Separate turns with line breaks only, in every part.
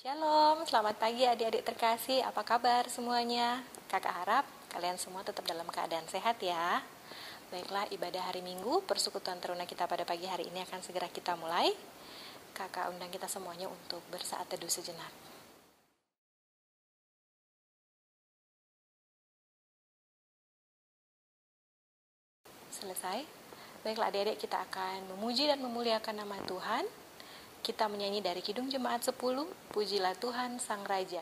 Shalom, selamat pagi adik-adik terkasih, apa kabar semuanya? Kakak harap kalian semua tetap dalam keadaan sehat ya. Baiklah, ibadah hari Minggu, persekutuan teruna kita pada pagi hari ini akan segera kita mulai. Kakak undang kita semuanya untuk bersaat teduh sejenak. Selesai? Baiklah adik-adik, kita akan memuji dan memuliakan nama Tuhan. Kita menyanyi dari Kidung Jemaat 10, Pujilah Tuhan Sang Raja.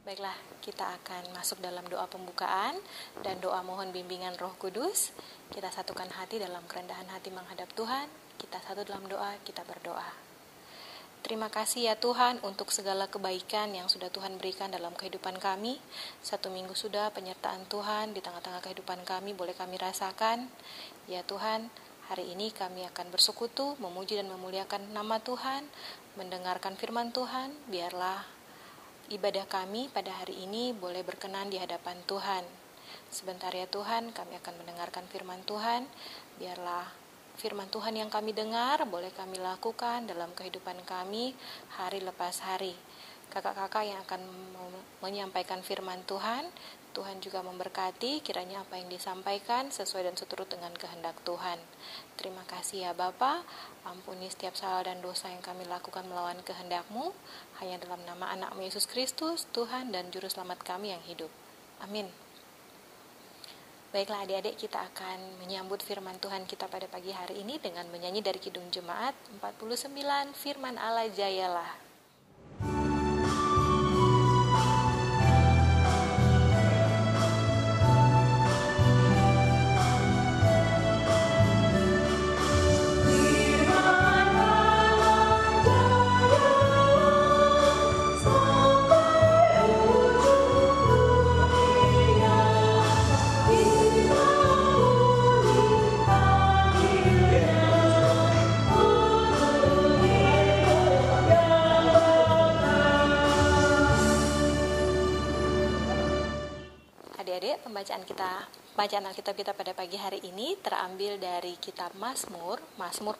Baiklah, kita akan masuk dalam doa pembukaan dan doa mohon bimbingan Roh Kudus. Kita satukan hati dalam kerendahan hati menghadap Tuhan. Kita satu dalam doa, kita berdoa. Terima kasih ya Tuhan untuk segala kebaikan yang sudah Tuhan berikan dalam kehidupan kami. 1 minggu sudah penyertaan Tuhan di tengah-tengah kehidupan kami boleh kami rasakan. Ya Tuhan, hari ini kami akan bersekutu, memuji dan memuliakan nama Tuhan, mendengarkan firman Tuhan. Biarlah ibadah kami pada hari ini boleh berkenan di hadapan Tuhan. Sebentar ya Tuhan, kami akan mendengarkan firman Tuhan. Biarlah firman Tuhan yang kami dengar boleh kami lakukan dalam kehidupan kami hari lepas hari. Kakak-kakak yang akan menyampaikan firman Tuhan, Tuhan juga memberkati kiranya apa yang disampaikan sesuai dan seturut dengan kehendak Tuhan. Terima kasih ya Bapa, ampuni setiap salah dan dosa yang kami lakukan melawan kehendak-Mu, hanya dalam nama anak-Mu Yesus Kristus, Tuhan dan Juru Selamat kami yang hidup. Amin. Baiklah adik-adik, kita akan menyambut firman Tuhan kita pada pagi hari ini dengan menyanyi dari Kidung Jemaat 49, Firman Allah Jayalah. Adik-adik, bacaan Alkitab kita pada pagi hari ini terambil dari kitab Mazmur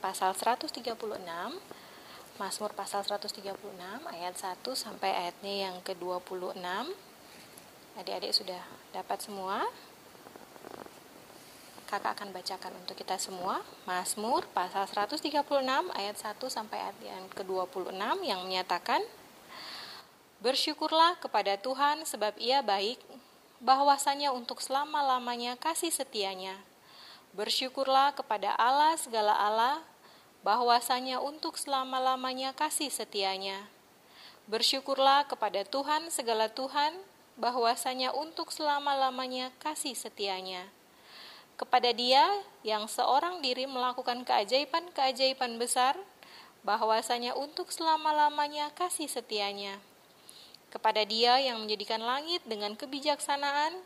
pasal 136, Mazmur pasal 136 ayat 1 sampai ayatnya yang ke-26. Adik-adik sudah dapat semua? Kakak akan bacakan untuk kita semua. Mazmur pasal 136 ayat 1 sampai ayat yang ke-26 yang menyatakan, Bersyukurlah kepada Tuhan sebab Ia baik, bahwasanya untuk selama-lamanya kasih setianya. Bersyukurlah kepada Allah segala Allah, bahwasanya untuk selama-lamanya kasih setianya. Bersyukurlah kepada Tuhan segala Tuhan, bahwasanya untuk selama-lamanya kasih setianya. Kepada Dia yang seorang diri melakukan keajaiban-keajaiban besar, bahwasanya untuk selama-lamanya kasih setianya. Kepada Dia yang menjadikan langit dengan kebijaksanaan,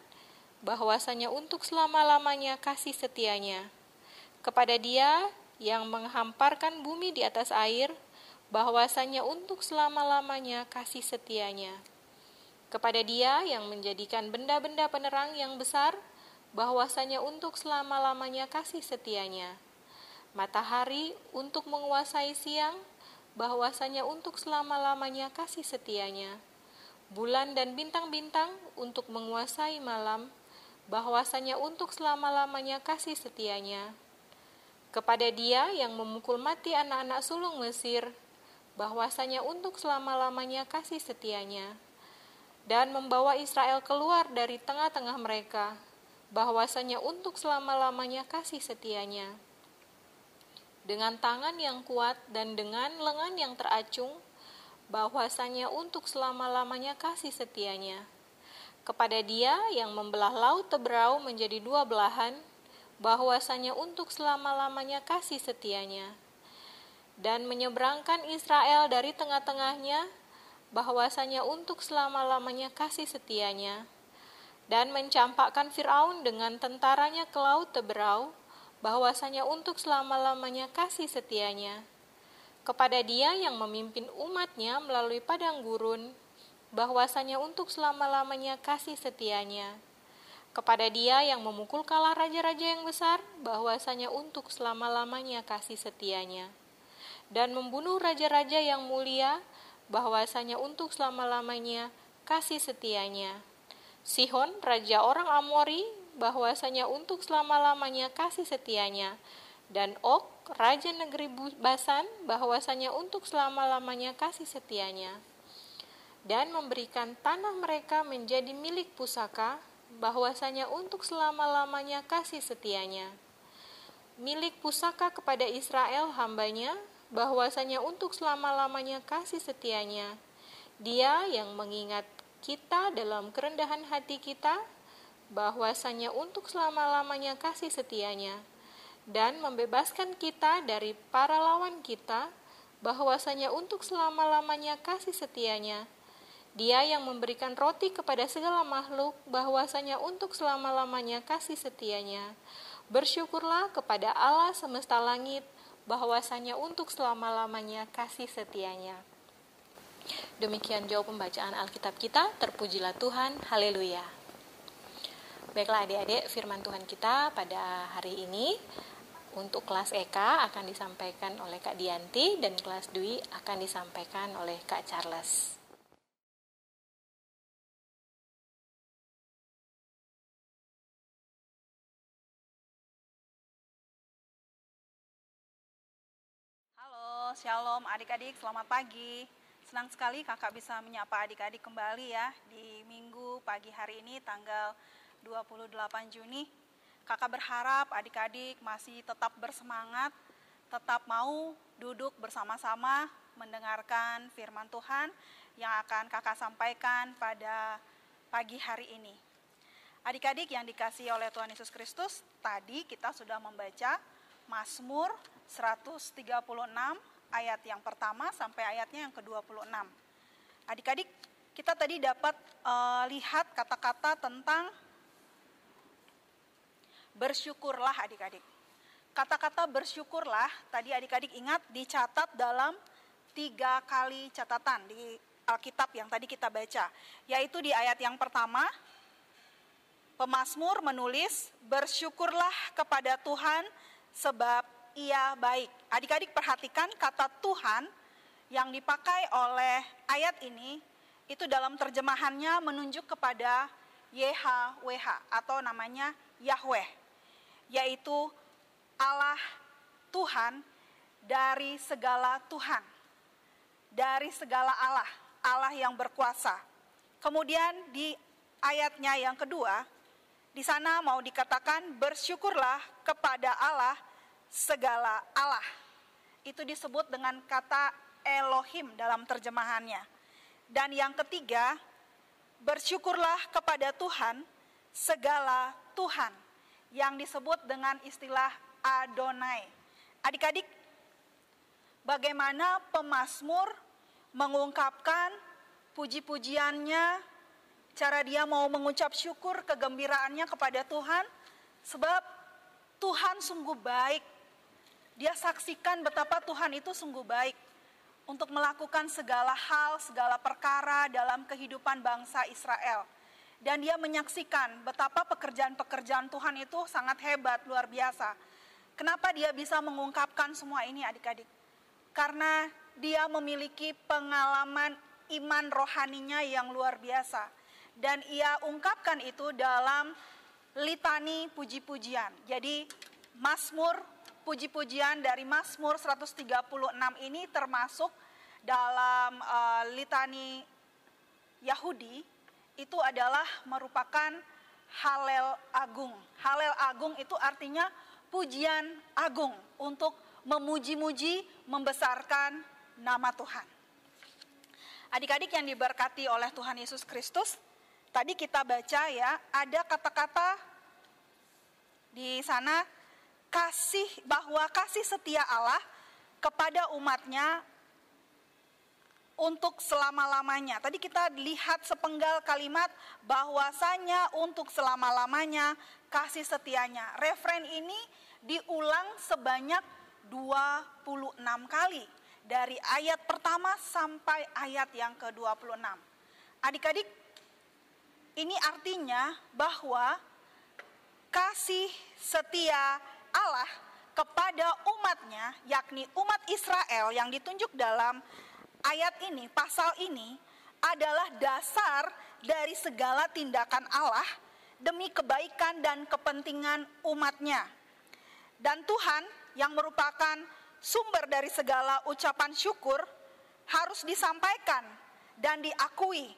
bahwasanya untuk selama-lamanya kasih setianya. Kepada Dia yang menghamparkan bumi di atas air, bahwasanya untuk selama-lamanya kasih setianya. Kepada Dia yang menjadikan benda-benda penerang yang besar, bahwasanya untuk selama-lamanya kasih setianya. Matahari untuk menguasai siang, bahwasanya untuk selama-lamanya kasih setianya. Bulan dan bintang-bintang untuk menguasai malam, bahwasanya untuk selama-lamanya kasih setianya. Kepada Dia yang memukul mati anak-anak sulung Mesir, bahwasanya untuk selama-lamanya kasih setianya. Dan membawa Israel keluar dari tengah-tengah mereka, bahwasanya untuk selama-lamanya kasih setianya. dengan tangan yang kuat dan dengan lengan yang teracung, bahwasanya untuk selama-lamanya kasih setianya. Kepada Dia yang membelah laut Teberau menjadi dua belahan, bahwasanya untuk selama-lamanya kasih setianya. Dan menyeberangkan Israel dari tengah-tengahnya, bahwasanya untuk selama-lamanya kasih setianya. Dan mencampakkan Firaun dengan tentaranya ke laut Teberau, bahwasanya untuk selama-lamanya kasih setianya. Kepada Dia yang memimpin umatnya melalui padang gurun, bahwasanya untuk selama-lamanya kasih setianya. Kepada Dia yang memukul kalah raja-raja yang besar, bahwasanya untuk selama-lamanya kasih setianya. Dan membunuh raja-raja yang mulia, bahwasanya untuk selama-lamanya kasih setianya. Sihon, raja orang Amori, bahwasanya untuk selama-lamanya kasih setianya. Dan Og, raja negeri Basan, bahwasanya untuk selama-lamanya kasih setianya. Dan memberikan tanah mereka menjadi milik pusaka, bahwasanya untuk selama-lamanya kasih setianya. Milik pusaka kepada Israel hambanya, bahwasanya untuk selama-lamanya kasih setianya. Dia yang mengingat kita dalam kerendahan hati kita, bahwasanya untuk selama-lamanya kasih setianya, dan membebaskan kita dari para lawan kita, bahwasanya untuk selama-lamanya kasih setianya. Dia yang memberikan roti kepada segala makhluk, bahwasanya untuk selama-lamanya kasih setianya. Bersyukurlah kepada Allah semesta langit, bahwasanya untuk selama-lamanya kasih setianya. Demikian jauh pembacaan Alkitab kita, terpujilah Tuhan, haleluya. Baiklah adik-adik, firman Tuhan kita pada hari ini untuk kelas EK akan disampaikan oleh Kak Dianti dan kelas Dwi akan disampaikan oleh Kak Charles.
Halo, shalom adik-adik, selamat pagi. Senang sekali kakak bisa menyapa adik-adik kembali ya di minggu pagi hari ini tanggal 28 Juni. Kakak berharap adik-adik masih tetap bersemangat, tetap mau duduk bersama-sama mendengarkan firman Tuhan yang akan kakak sampaikan pada pagi hari ini. Adik-adik yang dikasihi oleh Tuhan Yesus Kristus, tadi kita sudah membaca Mazmur 136 ayat yang pertama sampai ayatnya yang ke-26. Adik-adik, kita tadi dapat lihat kata-kata tentang bersyukurlah adik-adik. Kata-kata bersyukurlah tadi adik-adik ingat dicatat dalam 3 kali catatan di Alkitab yang tadi kita baca. Yaitu di ayat yang pertama, pemazmur menulis, bersyukurlah kepada Tuhan sebab Ia baik. Adik-adik perhatikan kata Tuhan yang dipakai oleh ayat ini, itu dalam terjemahannya menunjuk kepada YHWH atau namanya Yahweh, yaitu Allah Tuhan dari segala Tuhan, dari segala Allah, Allah yang berkuasa. Kemudian di ayatnya yang kedua, di sana mau dikatakan bersyukurlah kepada Allah segala Allah. Itu disebut dengan kata Elohim dalam terjemahannya. Dan yang ketiga, bersyukurlah kepada Tuhan segala Tuhan, yang disebut dengan istilah Adonai. Adik-adik, bagaimana pemazmur mengungkapkan puji-pujiannya, cara dia mau mengucap syukur kegembiraannya kepada Tuhan, sebab Tuhan sungguh baik. Dia saksikan betapa Tuhan itu sungguh baik untuk melakukan segala hal, segala perkara dalam kehidupan bangsa Israel. Dan dia menyaksikan betapa pekerjaan-pekerjaan Tuhan itu sangat hebat, luar biasa. Kenapa dia bisa mengungkapkan semua ini adik-adik? Karena dia memiliki pengalaman iman rohaninya yang luar biasa. Dan ia ungkapkan itu dalam litani puji-pujian. Jadi Mazmur puji-pujian dari Mazmur 136 ini termasuk dalam litani Yahudi, itu adalah merupakan Halel Agung. Halel Agung itu artinya pujian agung untuk memuji-muji, membesarkan nama Tuhan. Adik-adik yang diberkati oleh Tuhan Yesus Kristus, tadi kita baca ya, ada kata-kata di sana bahwa kasih setia Allah kepada umatnya untuk selama-lamanya. Tadi kita lihat sepenggal kalimat bahwasanya untuk selama-lamanya kasih setianya. Referen ini diulang sebanyak 26 kali dari ayat pertama sampai ayat yang ke-26. Adik-adik, ini artinya bahwa kasih setia Allah kepada umatnya, yakni umat Israel yang ditunjuk dalam ayat ini, pasal ini adalah dasar dari segala tindakan Allah demi kebaikan dan kepentingan umatnya. Dan Tuhan yang merupakan sumber dari segala ucapan syukur harus disampaikan dan diakui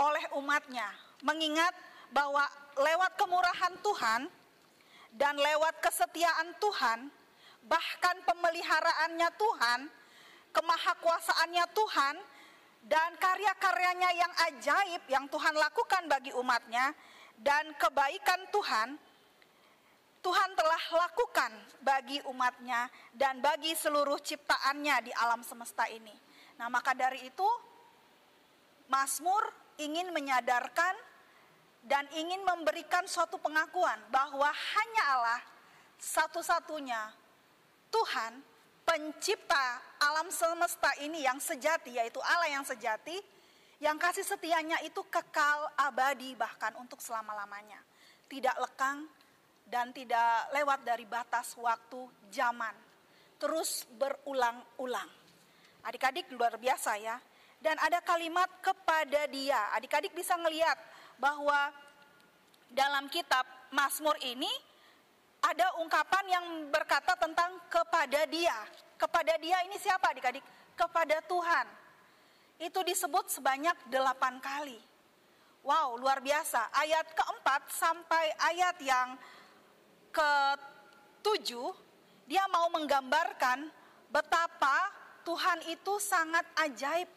oleh umatnya. Mengingat bahwa lewat kemurahan Tuhan dan lewat kesetiaan Tuhan, bahkan pemeliharaannya Tuhan, kemahakuasaannya Tuhan, dan karya-karyanya yang ajaib yang Tuhan lakukan bagi umatnya, dan kebaikan Tuhan telah lakukan bagi umatnya dan bagi seluruh ciptaannya di alam semesta ini. Nah, maka dari itu Mazmur ingin menyadarkan dan ingin memberikan suatu pengakuan bahwa hanya Allah satu-satunya Tuhan, pencipta alam semesta ini yang sejati, yaitu Allah yang sejati, yang kasih setianya itu kekal abadi bahkan untuk selama-lamanya. Tidak lekang dan tidak lewat dari batas waktu zaman. Terus berulang-ulang. Adik-adik luar biasa ya. Dan ada kalimat kepada Dia. Adik-adik bisa ngelihat bahwa dalam kitab Mazmur ini ada ungkapan yang berkata tentang kepada Dia. Kepada Dia ini siapa adik-adik? Kepada Tuhan. Itu disebut sebanyak 8 kali. Wow, luar biasa. Ayat keempat sampai ayat yang ke-7, dia mau menggambarkan betapa Tuhan itu sangat ajaib.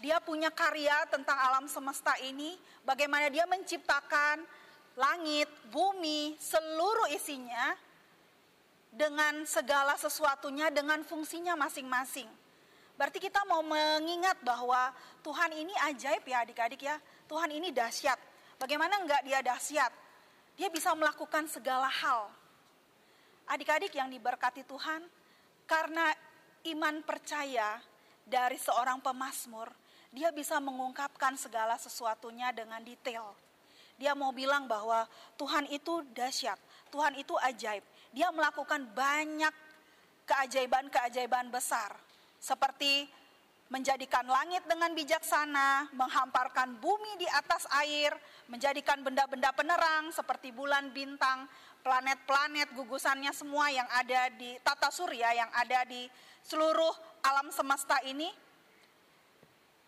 Dia punya karya tentang alam semesta ini, bagaimana dia menciptakan langit, bumi, seluruh isinya dengan segala sesuatunya, dengan fungsinya masing-masing. Berarti kita mau mengingat bahwa Tuhan ini ajaib ya adik-adik ya. Tuhan ini dahsyat. Bagaimana enggak dia dahsyat? Dia bisa melakukan segala hal. Adik-adik yang diberkati Tuhan, karena iman percaya dari seorang pemazmur, dia bisa mengungkapkan segala sesuatunya dengan detail. Dia mau bilang bahwa Tuhan itu dahsyat, Tuhan itu ajaib. Dia melakukan banyak keajaiban-keajaiban besar, seperti menjadikan langit dengan bijaksana, menghamparkan bumi di atas air, menjadikan benda-benda penerang seperti bulan, bintang, planet-planet, gugusannya semua yang ada di tata surya, yang ada di seluruh alam semesta ini.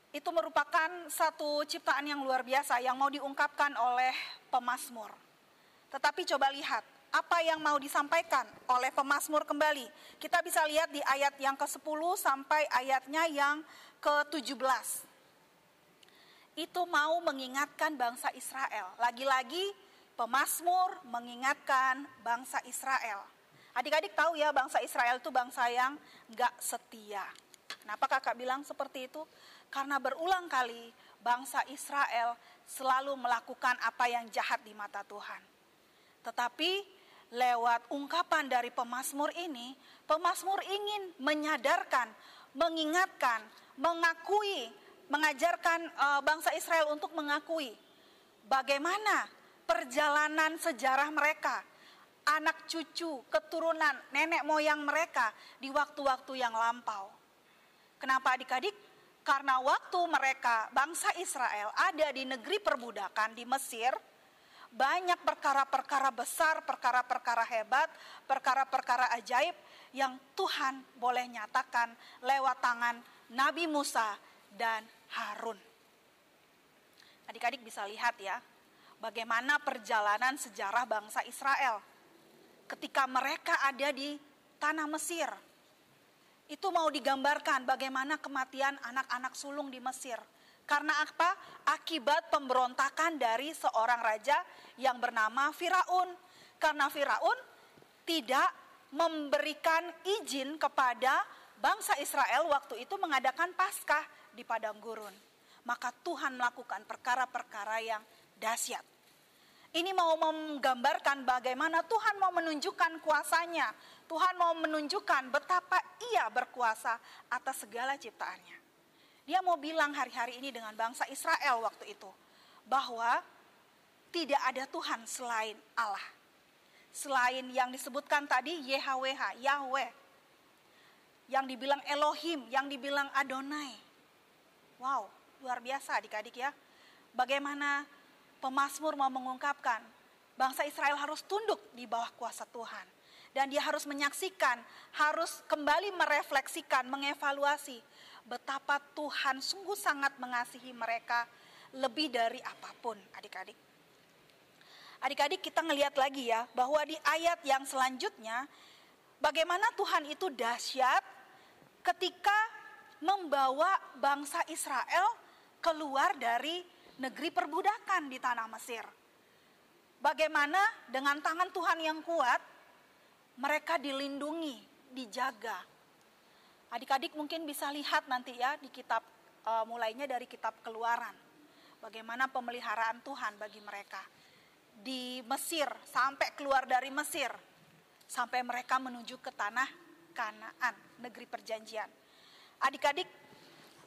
Itu merupakan satu ciptaan yang luar biasa yang mau diungkapkan oleh pemazmur. Tetapi coba lihat apa yang mau disampaikan oleh pemazmur kembali. Kita bisa lihat di ayat yang ke-10 sampai ayatnya yang ke-17. Itu mau mengingatkan bangsa Israel. Lagi-lagi pemazmur mengingatkan bangsa Israel. Adik-adik tahu ya, bangsa Israel itu bangsa yang gak setia. Kenapa kakak bilang seperti itu? Karena berulang kali bangsa Israel selalu melakukan apa yang jahat di mata Tuhan. Tetapi lewat ungkapan dari pemazmur ini, pemazmur ingin menyadarkan, mengingatkan, mengakui, mengajarkan bangsa Israel untuk mengakui bagaimana perjalanan sejarah mereka, anak cucu, keturunan, nenek moyang mereka di waktu-waktu yang lampau. Kenapa adik-adik? Karena waktu mereka, bangsa Israel, ada di negeri perbudakan di Mesir, banyak perkara-perkara besar, perkara-perkara hebat, perkara-perkara ajaib yang Tuhan boleh nyatakan lewat tangan Nabi Musa dan Harun. Adik-adik bisa lihat ya, bagaimana perjalanan sejarah bangsa Israel ketika mereka ada di tanah Mesir. Itu mau digambarkan bagaimana kematian anak-anak sulung di Mesir. Karena apa? Akibat pemberontakan dari seorang raja yang bernama Firaun. Karena Firaun tidak memberikan izin kepada bangsa Israel waktu itu mengadakan Paskah di padang gurun. Maka Tuhan melakukan perkara-perkara yang dahsyat. Ini mau menggambarkan bagaimana Tuhan mau menunjukkan kuasanya. Tuhan mau menunjukkan betapa ia berkuasa atas segala ciptaannya. Dia mau bilang hari-hari ini dengan bangsa Israel waktu itu, bahwa tidak ada Tuhan selain Allah. Selain yang disebutkan tadi YHWH, Yahweh. Yang dibilang Elohim, yang dibilang Adonai. Wow, luar biasa adik-adik ya. Bagaimana pemazmur mau mengungkapkan bangsa Israel harus tunduk di bawah kuasa Tuhan. Dan dia harus menyaksikan, harus kembali merefleksikan, mengevaluasi betapa Tuhan sungguh sangat mengasihi mereka lebih dari apapun adik-adik. Adik-adik kita ngelihat lagi ya, bahwa di ayat yang selanjutnya, bagaimana Tuhan itu dahsyat ketika membawa bangsa Israel keluar dari negeri perbudakan di tanah Mesir. Bagaimana dengan tangan Tuhan yang kuat, mereka dilindungi, dijaga. Adik-adik mungkin bisa lihat nanti ya di kitab, mulainya dari kitab Keluaran. Bagaimana pemeliharaan Tuhan bagi mereka. Di Mesir, sampai keluar dari Mesir. Sampai mereka menuju ke tanah Kanaan, negeri perjanjian. Adik-adik,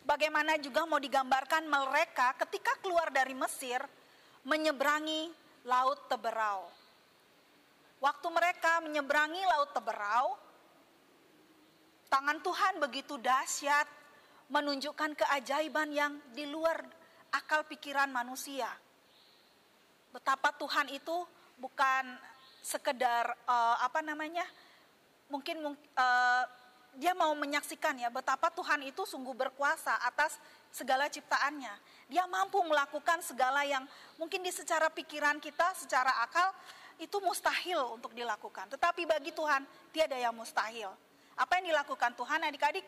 bagaimana juga mau digambarkan mereka ketika keluar dari Mesir, menyeberangi Laut Teberau. Waktu mereka menyeberangi Laut Teberau, tangan Tuhan begitu dahsyat, menunjukkan keajaiban yang di luar akal pikiran manusia. Betapa Tuhan itu bukan sekedar dia mau menyaksikan ya betapa Tuhan itu sungguh berkuasa atas segala ciptaannya. Dia mampu melakukan segala yang mungkin di secara pikiran kita, secara akal itu mustahil untuk dilakukan. Tetapi bagi Tuhan tiada yang mustahil. Apa yang dilakukan Tuhan adik-adik?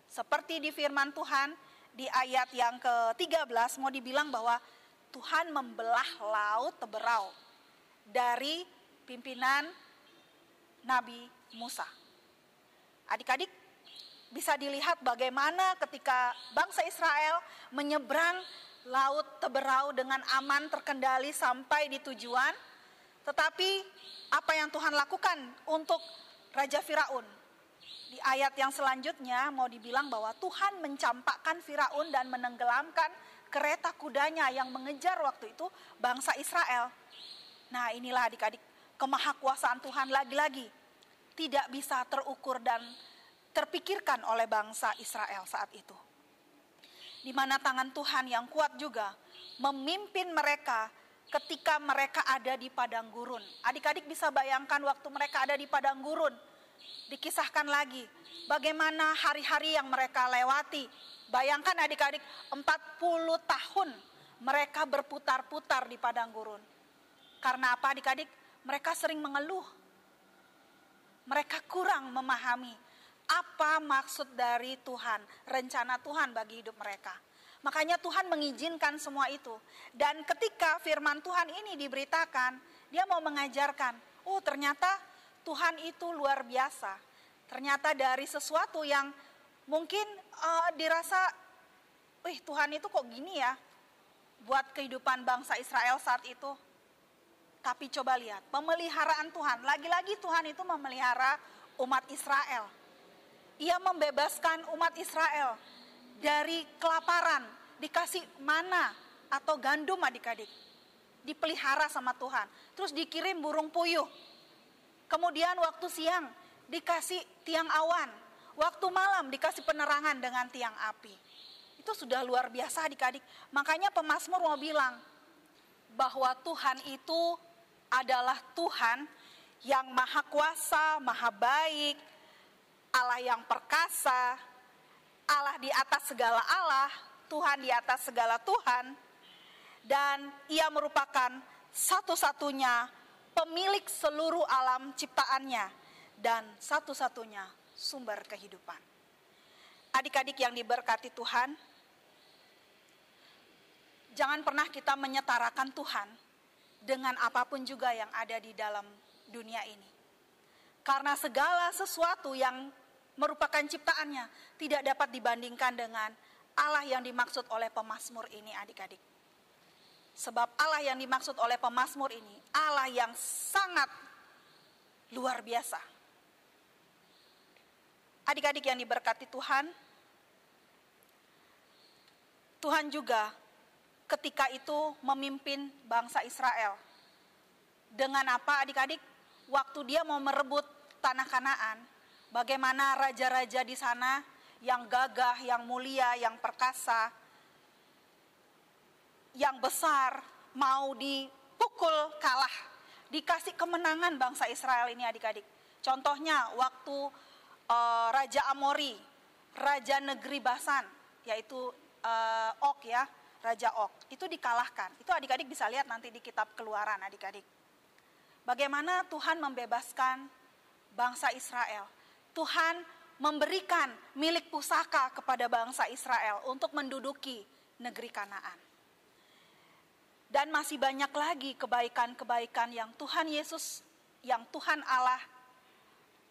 Seperti di firman Tuhan di ayat yang ke-13 mau dibilang bahwa Tuhan membelah Laut Teberau dari pimpinan Nabi Musa. Adik-adik bisa dilihat bagaimana ketika bangsa Israel menyeberang Laut Teberau dengan aman terkendali sampai di tujuan. Tetapi apa yang Tuhan lakukan untuk Raja Firaun? Di ayat yang selanjutnya mau dibilang bahwa Tuhan mencampakkan Firaun dan menenggelamkan kereta kudanya yang mengejar waktu itu bangsa Israel. Nah inilah adik-adik kemahakuasaan Tuhan lagi-lagi tidak bisa terukur dan terpikirkan oleh bangsa Israel saat itu. Di mana tangan Tuhan yang kuat juga memimpin mereka ketika mereka ada di padang gurun. Adik-adik bisa bayangkan waktu mereka ada di padang gurun. Dikisahkan lagi bagaimana hari-hari yang mereka lewati. Bayangkan adik-adik 40 tahun mereka berputar-putar di padang gurun. Karena apa adik-adik? Mereka sering mengeluh. Mereka kurang memahami apa maksud dari Tuhan, rencana Tuhan bagi hidup mereka. Makanya Tuhan mengizinkan semua itu. Dan ketika firman Tuhan ini diberitakan, dia mau mengajarkan, oh ternyata Tuhan itu luar biasa. Ternyata dari sesuatu yang mungkin dirasa, Tuhan itu kok gini ya, buat kehidupan bangsa Israel saat itu. Tapi coba lihat, pemeliharaan Tuhan. Lagi-lagi Tuhan itu memelihara umat Israel. Ia membebaskan umat Israel dari kelaparan, dikasih mana atau gandum adik-adik. Dipelihara sama Tuhan. Terus dikirim burung puyuh. Kemudian waktu siang dikasih tiang awan. Waktu malam dikasih penerangan dengan tiang api. Itu sudah luar biasa adik-adik. Makanya pemazmur mau bilang bahwa Tuhan itu adalah Tuhan yang maha kuasa, maha baik, Allah yang perkasa, Allah di atas segala Allah, Tuhan di atas segala Tuhan, dan ia merupakan satu-satunya pemilik seluruh alam ciptaannya dan satu-satunya sumber kehidupan. Adik-adik yang diberkati Tuhan, jangan pernah kita menyetarakan Tuhan dengan apapun juga yang ada di dalam dunia ini. Karena segala sesuatu yang merupakan ciptaannya tidak dapat dibandingkan dengan Allah yang dimaksud oleh pemazmur ini, adik-adik. Sebab Allah yang dimaksud oleh pemazmur ini Allah yang sangat luar biasa. Adik-adik yang diberkati Tuhan, Tuhan juga ketika itu memimpin bangsa Israel. Dengan apa, adik-adik? Waktu dia mau merebut tanah Kanaan, bagaimana raja-raja di sana yang gagah, yang mulia, yang perkasa, yang besar, mau dipukul kalah, dikasih kemenangan bangsa Israel ini, adik-adik. Contohnya waktu Raja Amori, Raja negeri Basan, yaitu Og ya, Raja Og, itu dikalahkan. Itu adik-adik bisa lihat nanti di kitab Keluaran, adik-adik. Bagaimana Tuhan membebaskan bangsa Israel. Tuhan memberikan milik pusaka kepada bangsa Israel untuk menduduki negeri Kanaan. Dan masih banyak lagi kebaikan-kebaikan yang Tuhan Yesus, yang Tuhan Allah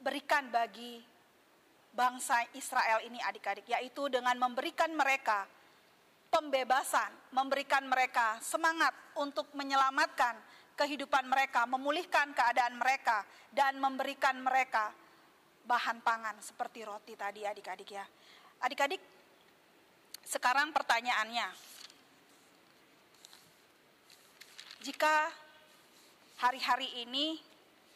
berikan bagi bangsa Israel ini, adik-adik, yaitu dengan memberikan mereka pembebasan, memberikan mereka semangat untuk menyelamatkan kehidupan mereka, memulihkan keadaan mereka, dan memberikan mereka bahan pangan seperti roti tadi, adik-adik ya. Adik-adik, sekarang pertanyaannya, jika hari-hari ini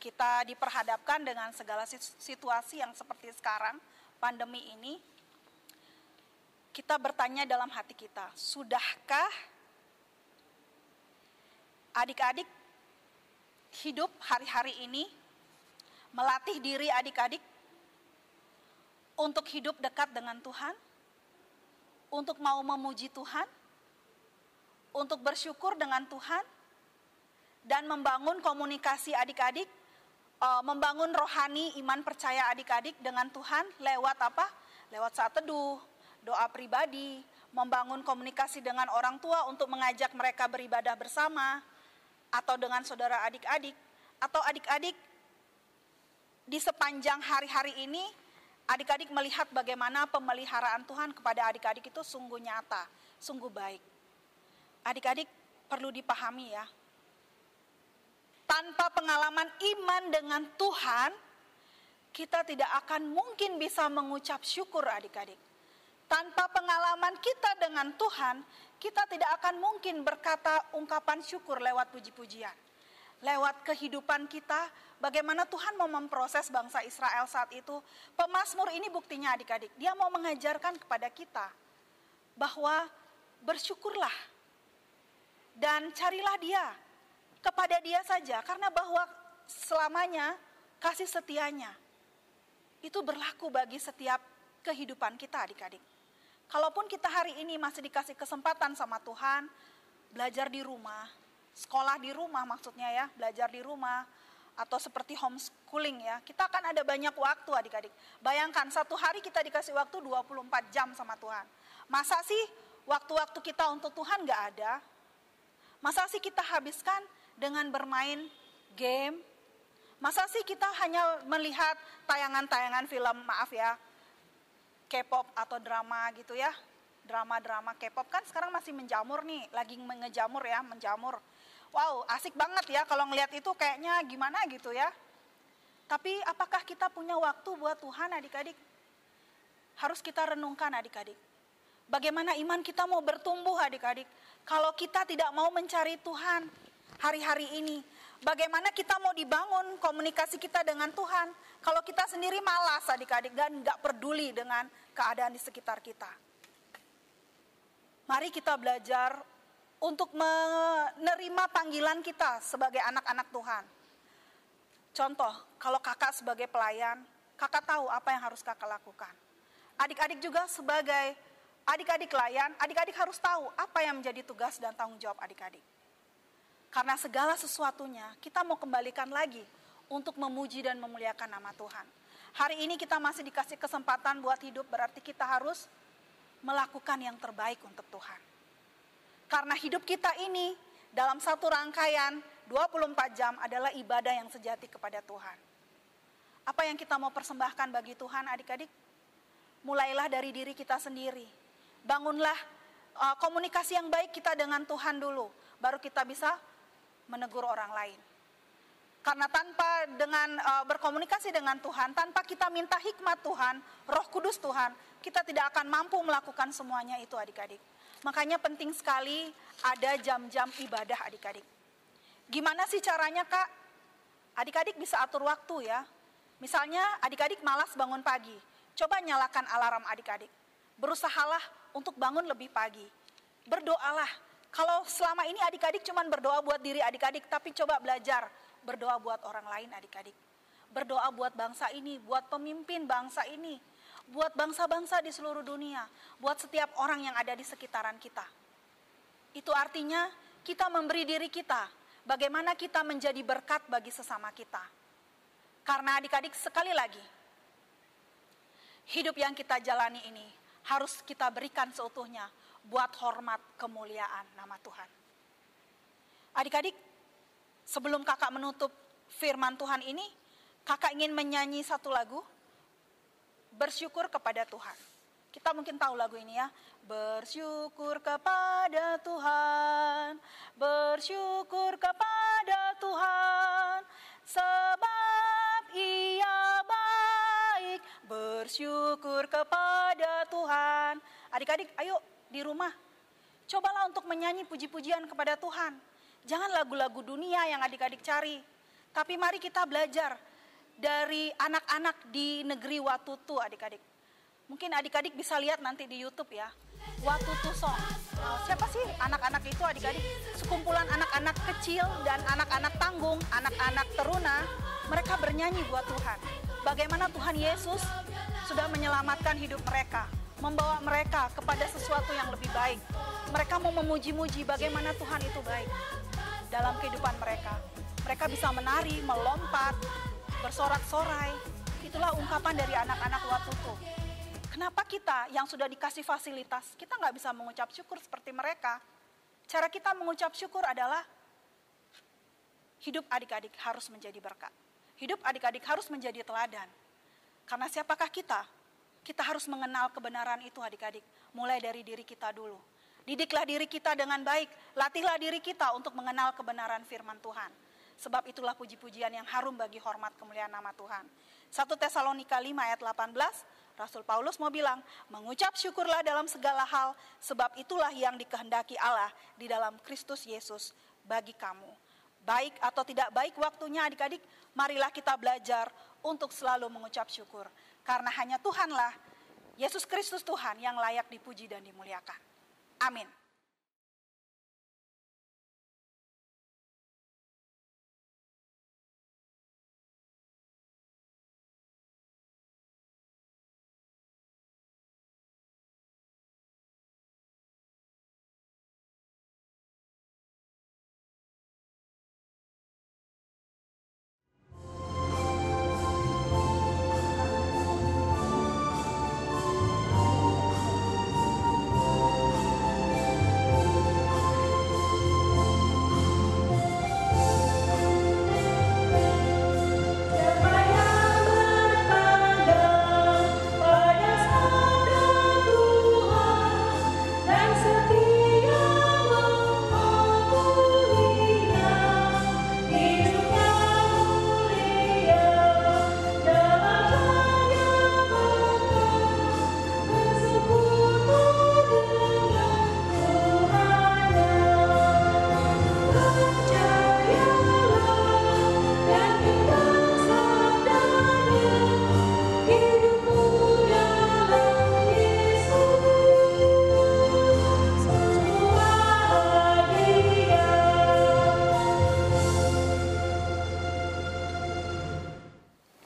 kita diperhadapkan dengan segala situasi yang seperti sekarang, pandemi ini, kita bertanya dalam hati kita, sudahkah adik-adik hidup hari-hari ini melatih diri adik-adik untuk hidup dekat dengan Tuhan, untuk mau memuji Tuhan, untuk bersyukur dengan Tuhan, dan membangun komunikasi adik-adik, membangun rohani iman percaya adik-adik dengan Tuhan lewat apa? Lewat saat teduh, doa pribadi, membangun komunikasi dengan orang tua untuk mengajak mereka beribadah bersama, atau dengan saudara adik-adik, atau adik-adik di sepanjang hari-hari ini, adik-adik melihat bagaimana pemeliharaan Tuhan kepada adik-adik itu sungguh nyata, sungguh baik. Adik-adik perlu dipahami ya, tanpa pengalaman iman dengan Tuhan, kita tidak akan mungkin bisa mengucap syukur, adik-adik. Tanpa pengalaman kita dengan Tuhan, kita tidak akan mungkin berkata ungkapan syukur lewat puji-pujian. Lewat kehidupan kita, bagaimana Tuhan mau memproses bangsa Israel saat itu. Pemazmur ini buktinya, adik-adik. Dia mau mengajarkan kepada kita bahwa bersyukurlah dan carilah Dia, kepada Dia saja, karena bahwa selamanya kasih setianya itu berlaku bagi setiap kehidupan kita, adik-adik. Kalaupun kita hari ini masih dikasih kesempatan sama Tuhan, belajar di rumah, sekolah di rumah maksudnya ya, belajar di rumah, atau seperti homeschooling ya, kita akan ada banyak waktu, adik-adik. Bayangkan satu hari kita dikasih waktu 24 jam sama Tuhan. Masa sih waktu-waktu kita untuk Tuhan gak ada? Masa sih kita habiskan dengan bermain game? Masa sih kita hanya melihat tayangan-tayangan film, maaf ya, K-pop atau drama gitu ya. Drama-drama K-pop kan sekarang masih menjamur nih, lagi menjamur ya, menjamur. Wow, asik banget ya kalau ngelihat itu, kayaknya gimana gitu ya. Tapi apakah kita punya waktu buat Tuhan, adik-adik? Harus kita renungkan, adik-adik. Bagaimana iman kita mau bertumbuh, adik-adik, kalau kita tidak mau mencari Tuhan hari-hari ini? Bagaimana kita mau dibangun komunikasi kita dengan Tuhan kalau kita sendiri malas, adik-adik, dan gak peduli dengan keadaan di sekitar kita? Mari kita belajar untuk menerima panggilan kita sebagai anak-anak Tuhan. Contoh, kalau kakak sebagai pelayan, kakak tahu apa yang harus kakak lakukan. Adik-adik juga sebagai adik-adik layan, adik-adik harus tahu apa yang menjadi tugas dan tanggung jawab adik-adik. Karena segala sesuatunya kita mau kembalikan lagi untuk memuji dan memuliakan nama Tuhan. Hari ini kita masih dikasih kesempatan buat hidup, berarti kita harus melakukan yang terbaik untuk Tuhan. Karena hidup kita ini dalam satu rangkaian 24 jam adalah ibadah yang sejati kepada Tuhan. Apa yang kita mau persembahkan bagi Tuhan adik-adik? Mulailah dari diri kita sendiri. Bangunlah komunikasi yang baik kita dengan Tuhan dulu, baru kita bisa menegur orang lain. Karena tanpa berkomunikasi dengan Tuhan, tanpa kita minta hikmat Tuhan, Roh Kudus Tuhan, kita tidak akan mampu melakukan semuanya itu adik-adik. Makanya penting sekali ada jam-jam ibadah adik-adik. Gimana sih caranya Kak? Adik-adik bisa atur waktu ya. Misalnya adik-adik malas bangun pagi, coba nyalakan alarm adik-adik. Berusahalah untuk bangun lebih pagi. Berdoalah. Kalau selama ini adik-adik cuma berdoa buat diri adik-adik, tapi coba belajar berdoa buat orang lain adik-adik. Berdoa buat bangsa ini, buat pemimpin bangsa ini, buat bangsa-bangsa di seluruh dunia, buat setiap orang yang ada di sekitaran kita. Itu artinya kita memberi diri kita, bagaimana kita menjadi berkat bagi sesama kita. Karena adik-adik sekali lagi, hidup yang kita jalani ini harus kita berikan seutuhnya buat hormat kemuliaan nama Tuhan. Adik-adik, sebelum kakak menutup firman Tuhan ini, kakak ingin menyanyi satu lagu, bersyukur kepada Tuhan. Kita mungkin tahu lagu ini ya. Bersyukur kepada Tuhan, bersyukur kepada Tuhan, sebab Ia baik. Bersyukur kepada Tuhan. Adik-adik, ayo di rumah, cobalah untuk menyanyi puji-pujian kepada Tuhan. Jangan lagu-lagu dunia yang adik-adik cari, tapi mari kita belajar dari anak-anak di negeri Watutu adik-adik. Mungkin adik-adik bisa lihat nanti di YouTube ya, Watutu Song. Nah, siapa sih anak-anak itu adik-adik? Sekumpulan anak-anak kecil dan anak-anak tanggung, anak-anak teruna. Mereka bernyanyi buat Tuhan. Bagaimana Tuhan Yesus sudah menyelamatkan hidup mereka, membawa mereka kepada sesuatu yang lebih baik. Mereka mau memuji-muji bagaimana Tuhan itu baik dalam kehidupan mereka. Mereka bisa menari, melompat, bersorak-sorai. Itulah ungkapan dari anak-anak Watutu. Kenapa kita yang sudah dikasih fasilitas, kita nggak bisa mengucap syukur seperti mereka? Cara kita mengucap syukur adalah hidup adik-adik harus menjadi berkat. Hidup adik-adik harus menjadi teladan. Karena siapakah kita? Kita harus mengenal kebenaran itu adik-adik. Mulai dari diri kita dulu. Didiklah diri kita dengan baik. Latihlah diri kita untuk mengenal kebenaran firman Tuhan. Sebab itulah puji-pujian yang harum bagi hormat kemuliaan nama Tuhan. 1 Tesalonika 5 ayat 18, Rasul Paulus mau bilang, mengucap syukurlah dalam segala hal, sebab itulah yang dikehendaki Allah di dalam Kristus Yesus bagi kamu. Baik atau tidak baik waktunya adik-adik, marilah kita belajar untuk selalu mengucap syukur. Karena hanya Tuhanlah, Yesus Kristus Tuhan yang layak dipuji dan dimuliakan. Amin.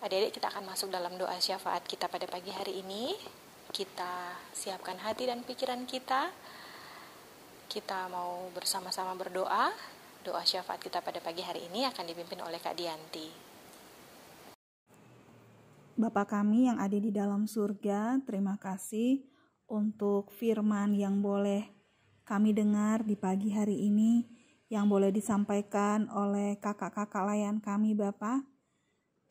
Adik-adik, kita akan masuk dalam doa syafaat kita pada pagi hari ini. Kita siapkan hati dan pikiran kita. Kita mau bersama-sama berdoa. Doa syafaat kita pada pagi hari ini akan dipimpin oleh Kak Dianti.
Bapa kami yang ada di dalam surga, terima kasih untuk firman yang boleh kami dengar di pagi hari ini, yang boleh disampaikan oleh kakak-kakak layan kami Bapa.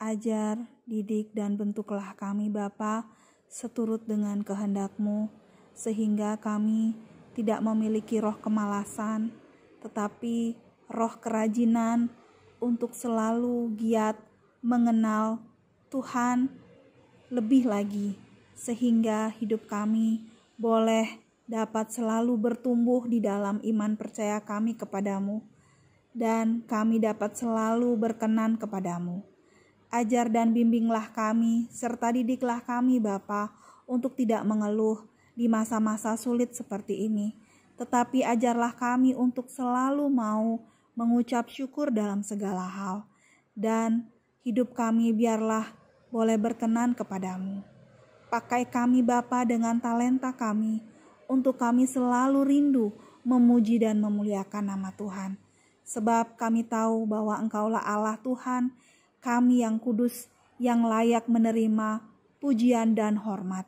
Ajar, didik, dan bentuklah kami Bapa seturut dengan kehendak-Mu, sehingga kami tidak memiliki roh kemalasan, tetapi roh kerajinan untuk selalu giat mengenal Tuhan lebih lagi, sehingga hidup kami boleh dapat selalu bertumbuh di dalam iman percaya kami kepadamu, dan kami dapat selalu berkenan kepadamu. Ajar dan bimbinglah kami, serta didiklah kami Bapa, untuk tidak mengeluh di masa-masa sulit seperti ini, tetapi ajarlah kami untuk selalu mau mengucap syukur dalam segala hal, dan hidup kami biarlah boleh berkenan kepadamu. Pakai kami Bapa dengan talenta kami, untuk kami selalu rindu memuji dan memuliakan nama Tuhan. Sebab kami tahu bahwa Engkaulah Allah Tuhan, kami yang kudus, yang layak menerima pujian dan hormat.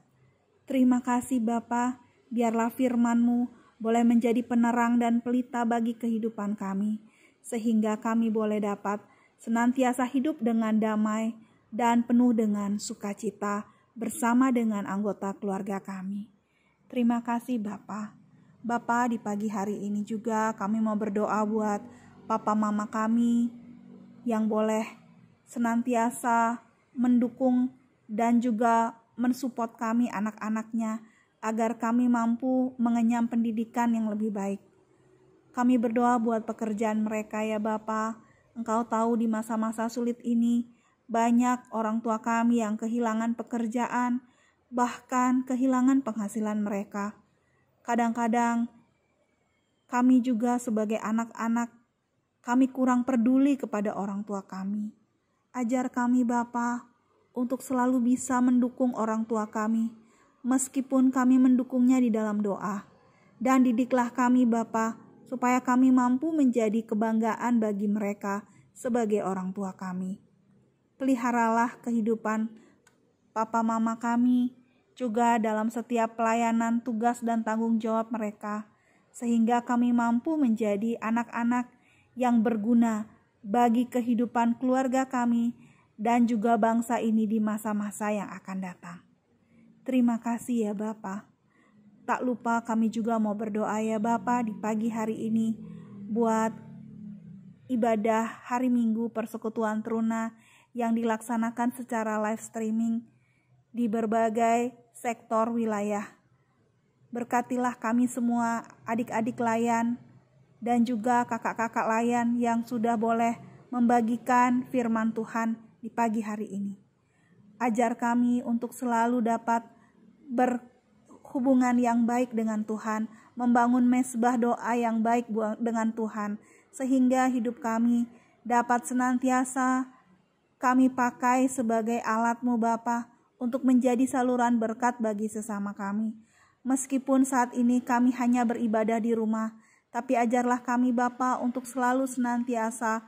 Terima kasih Bapa, biarlah firman-Mu boleh menjadi penerang dan pelita bagi kehidupan kami, sehingga kami boleh dapat senantiasa hidup dengan damai dan penuh dengan sukacita bersama dengan anggota keluarga kami. Terima kasih Bapa. Bapa, di pagi hari ini juga kami mau berdoa buat papa mama kami yang boleh senantiasa mendukung dan juga mensupport kami anak-anaknya agar kami mampu mengenyam pendidikan yang lebih baik. Kami berdoa buat pekerjaan mereka ya Bapa. Engkau tahu di masa-masa sulit ini banyak orang tua kami yang kehilangan pekerjaan, bahkan kehilangan penghasilan mereka. Kadang-kadang kami juga sebagai anak-anak, kami kurang peduli kepada orang tua kami. Ajar kami Bapa untuk selalu bisa mendukung orang tua kami, meskipun kami mendukungnya di dalam doa. Dan didiklah kami Bapa, supaya kami mampu menjadi kebanggaan bagi mereka sebagai orang tua kami. Peliharalah kehidupan papa mama kami juga dalam setiap pelayanan, tugas, dan tanggung jawab mereka, sehingga kami mampu menjadi anak-anak yang berguna bagi kehidupan keluarga kami dan juga bangsa ini di masa-masa yang akan datang. Terima kasih ya Bapa. Tak lupa kami juga mau berdoa ya Bapa di pagi hari ini buat ibadah hari Minggu Persekutuan Teruna yang dilaksanakan secara live streaming di berbagai sektor wilayah. Berkatilah kami semua, adik-adik layan dan juga kakak-kakak layan yang sudah boleh membagikan firman Tuhan di pagi hari ini. Ajar kami untuk selalu dapat berhubungan yang baik dengan Tuhan, membangun mezbah doa yang baik dengan Tuhan, sehingga hidup kami dapat senantiasa kami pakai sebagai alat-Mu Bapa untuk menjadi saluran berkat bagi sesama kami. Meskipun saat ini kami hanya beribadah di rumah, tapi ajarlah kami Bapa untuk selalu senantiasa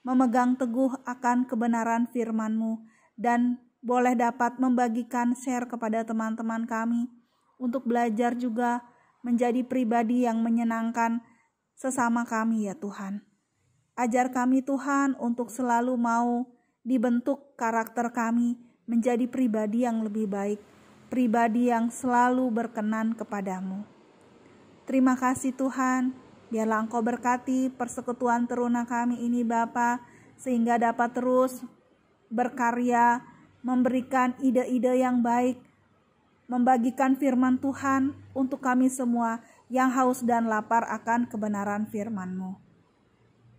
memegang teguh akan kebenaran firman-Mu dan boleh dapat membagikan share kepada teman-teman kami untuk belajar juga menjadi pribadi yang menyenangkan sesama kami ya Tuhan. Ajar kami Tuhan untuk selalu mau dibentuk karakter kami menjadi pribadi yang lebih baik, pribadi yang selalu berkenan kepadamu. Terima kasih Tuhan, biarlah Engkau berkati persekutuan teruna kami ini Bapa, sehingga dapat terus berkarya, memberikan ide-ide yang baik, membagikan firman Tuhan untuk kami semua yang haus dan lapar akan kebenaran firman-Mu.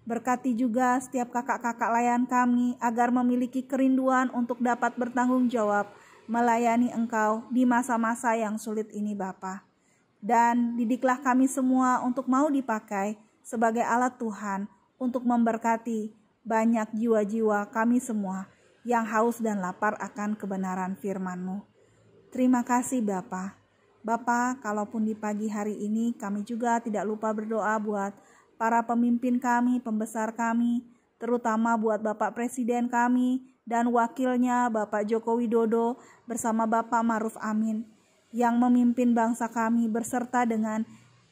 Berkati juga setiap kakak-kakak layan kami agar memiliki kerinduan untuk dapat bertanggung jawab melayani Engkau di masa-masa yang sulit ini Bapa. Dan didiklah kami semua untuk mau dipakai sebagai alat Tuhan untuk memberkati banyak jiwa-jiwa kami semua yang haus dan lapar akan kebenaran firman-Mu. Terima kasih Bapa. Bapa, kalaupun di pagi hari ini kami juga tidak lupa berdoa buat para pemimpin kami, pembesar kami, terutama buat Bapak Presiden kami dan wakilnya Bapak Joko Widodo bersama Bapak Ma'ruf Amin yang memimpin bangsa kami beserta dengan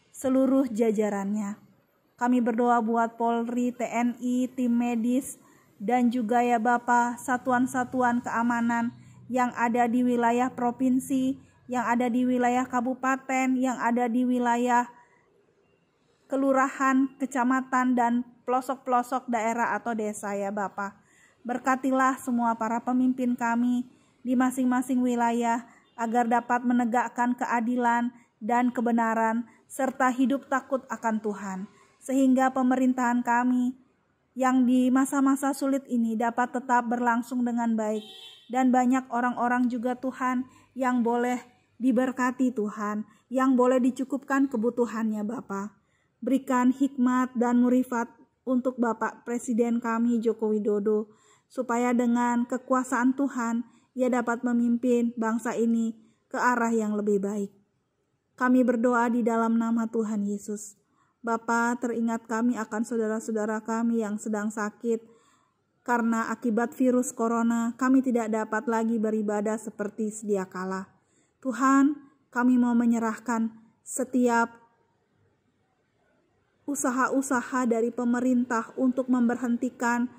seluruh jajarannya. Kami berdoa buat Polri, TNI, tim medis, dan juga ya Bapak satuan-satuan keamanan yang ada di wilayah provinsi, yang ada di wilayah kabupaten, yang ada di wilayah kelurahan, kecamatan, dan pelosok-pelosok daerah atau desa ya Bapak. Berkatilah semua para pemimpin kami di masing-masing wilayah agar dapat menegakkan keadilan dan kebenaran serta hidup takut akan Tuhan. Sehingga pemerintahan kami yang di masa-masa sulit ini dapat tetap berlangsung dengan baik. Dan banyak orang-orang juga Tuhan yang boleh diberkati Tuhan, yang boleh dicukupkan kebutuhannya Bapa. Berikan hikmat dan murifat untuk Bapak Presiden kami Joko Widodo, supaya dengan kekuasaan Tuhan, Ia dapat memimpin bangsa ini ke arah yang lebih baik. Kami berdoa di dalam nama Tuhan Yesus. Bapa, teringat kami akan saudara-saudara kami yang sedang sakit, karena akibat virus corona, kami tidak dapat lagi beribadah seperti sedia kala. Tuhan, kami mau menyerahkan setiap usaha-usaha dari pemerintah untuk memberhentikan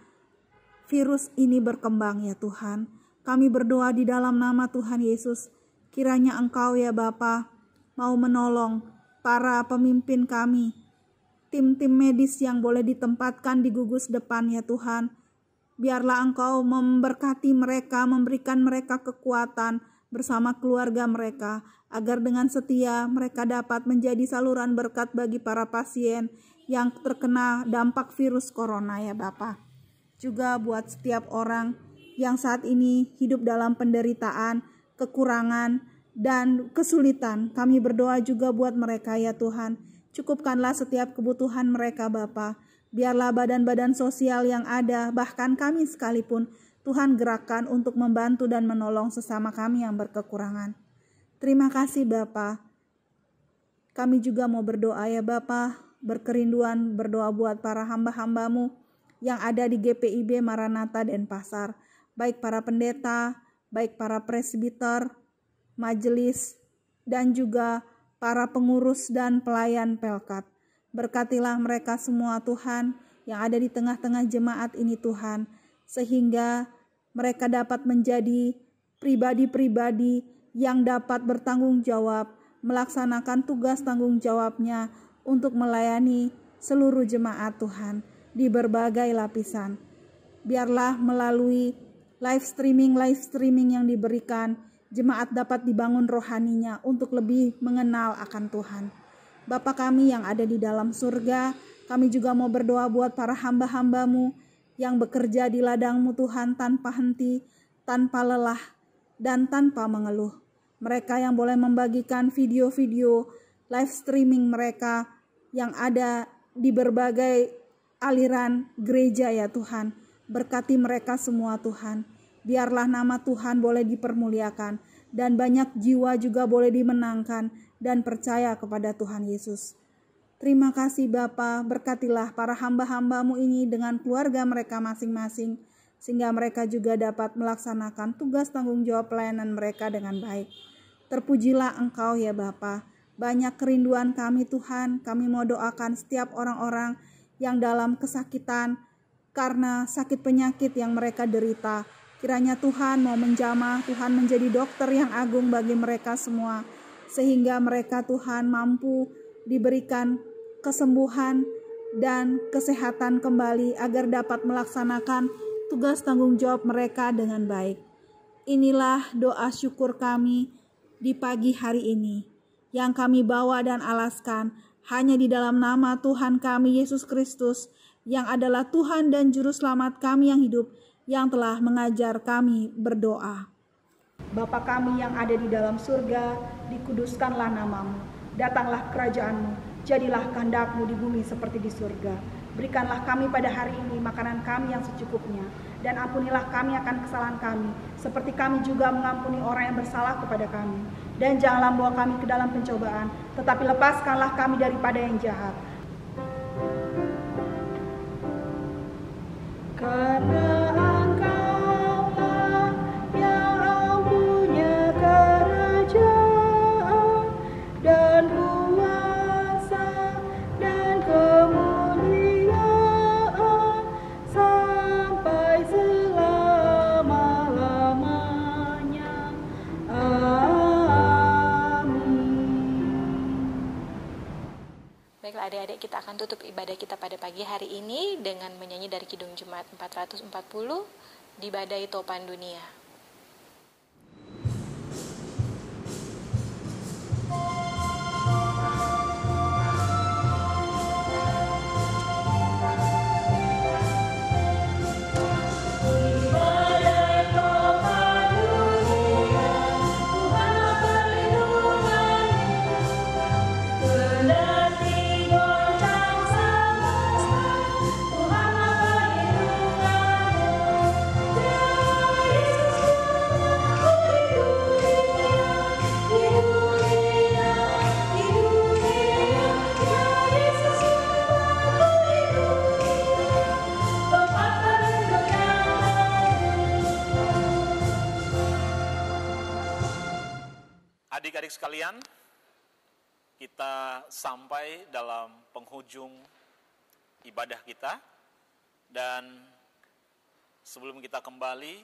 virus ini berkembang ya Tuhan. Kami berdoa di dalam nama Tuhan Yesus, kiranya Engkau ya Bapa mau menolong para pemimpin kami, tim-tim medis yang boleh ditempatkan di gugus depan ya Tuhan. Biarlah Engkau memberkati mereka, memberikan mereka kekuatan bersama keluarga mereka, agar dengan setia mereka dapat menjadi saluran berkat bagi para pasien yang terkena dampak virus corona ya Bapa. Juga buat setiap orang yang saat ini hidup dalam penderitaan, kekurangan, dan kesulitan, kami berdoa juga buat mereka ya Tuhan. Cukupkanlah setiap kebutuhan mereka Bapa. Biarlah badan-badan sosial yang ada, bahkan kami sekalipun, Tuhan gerakkan untuk membantu dan menolong sesama kami yang berkekurangan. Terima kasih Bapa. Kami juga mau berdoa ya Bapa, berkerinduan berdoa buat para hamba-hamba-Mu yang ada di GPIB Maranatha Denpasar, baik para pendeta, baik para presbiter, majelis, dan juga para pengurus dan pelayan Pelkat. Berkatilah mereka semua Tuhan yang ada di tengah-tengah jemaat ini Tuhan, sehingga mereka dapat menjadi pribadi-pribadi yang dapat bertanggung jawab, melaksanakan tugas tanggung jawabnya untuk melayani seluruh jemaat Tuhan di berbagai lapisan. Biarlah melalui live streaming yang diberikan, jemaat dapat dibangun rohaninya untuk lebih mengenal akan Tuhan. Bapa kami yang ada di dalam surga, kami juga mau berdoa buat para hamba-hamba-Mu yang bekerja di ladang-Mu Tuhan tanpa henti, tanpa lelah, dan tanpa mengeluh. Mereka yang boleh membagikan video-video live streaming mereka yang ada di berbagai aliran gereja ya Tuhan. Berkati mereka semua Tuhan. Biarlah nama Tuhan boleh dipermuliakan dan banyak jiwa juga boleh dimenangkan dan percaya kepada Tuhan Yesus. Terima kasih Bapa, berkatilah para hamba-hamba-Mu ini dengan keluarga mereka masing-masing, sehingga mereka juga dapat melaksanakan tugas tanggung jawab pelayanan mereka dengan baik. Terpujilah Engkau ya Bapa. Banyak kerinduan kami Tuhan, kami mau doakan setiap orang-orang yang dalam kesakitan karena sakit penyakit yang mereka derita. Kiranya Tuhan mau menjamah, Tuhan menjadi dokter yang agung bagi mereka semua, sehingga mereka Tuhan mampu diberikan kesembuhan dan kesehatan kembali agar dapat melaksanakan tugas tanggung jawab mereka dengan baik. Inilah doa syukur kami di pagi hari ini yang kami bawa dan alaskan hanya di dalam nama Tuhan kami Yesus Kristus yang adalah Tuhan dan Juru Selamat kami yang hidup, yang telah mengajar kami berdoa.
Bapa kami yang ada di dalam surga, dikuduskanlah nama-Mu, datanglah kerajaan-Mu, jadilah kehendak-Mu di bumi seperti di surga. Berikanlah kami pada hari ini makanan kami yang secukupnya, dan ampunilah kami akan kesalahan kami, seperti kami juga mengampuni orang yang bersalah kepada kami. Dan janganlah membawa kami ke dalam pencobaan, tetapi lepaskanlah kami daripada yang jahat. Karena Engkau
kita akan tutup ibadah kita pada pagi hari ini dengan menyanyi dari Kidung Jemaat 440 di Badai Topan Dunia.
Adik-adik sekalian, kita sampai dalam penghujung ibadah kita, dan sebelum kita kembali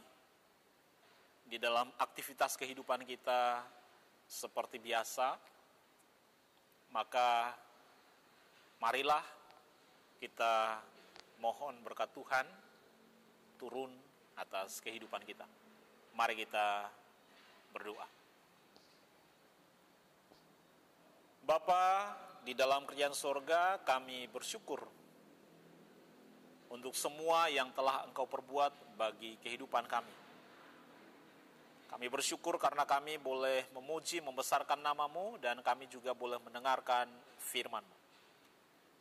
di dalam aktivitas kehidupan kita seperti biasa, maka marilah kita mohon berkat Tuhan turun atas kehidupan kita. Mari kita berdoa. Bapa di dalam kerajaan sorga, kami bersyukur untuk semua yang telah Engkau perbuat bagi kehidupan kami. Kami bersyukur karena kami boleh memuji, membesarkan nama-Mu, dan kami juga boleh mendengarkan firman-Mu.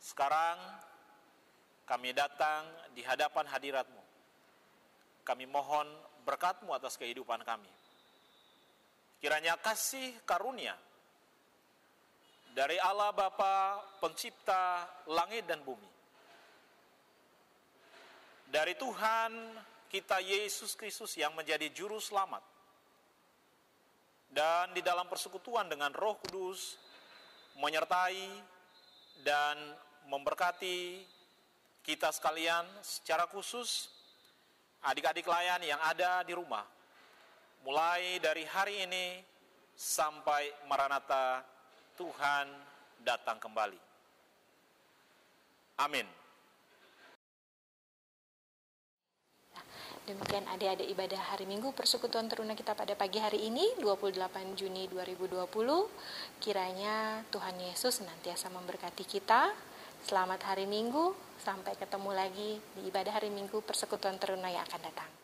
Sekarang kami datang di hadapan hadirat-Mu. Kami mohon berkat-Mu atas kehidupan kami. Kiranya kasih karunia dari Allah Bapa pencipta langit dan bumi, dari Tuhan kita Yesus Kristus yang menjadi juru selamat, dan di dalam persekutuan dengan Roh Kudus menyertai dan memberkati kita sekalian, secara khusus adik-adik layan yang ada di rumah, mulai dari hari ini sampai Maranatha Tuhan datang kembali. Amin.
Demikian adik-adik ibadah hari Minggu Persekutuan Teruna kita pada pagi hari ini 28 Juni 2020. Kiranya Tuhan Yesus senantiasa memberkati kita. Selamat hari Minggu, sampai ketemu lagi di ibadah hari Minggu Persekutuan Teruna yang akan datang.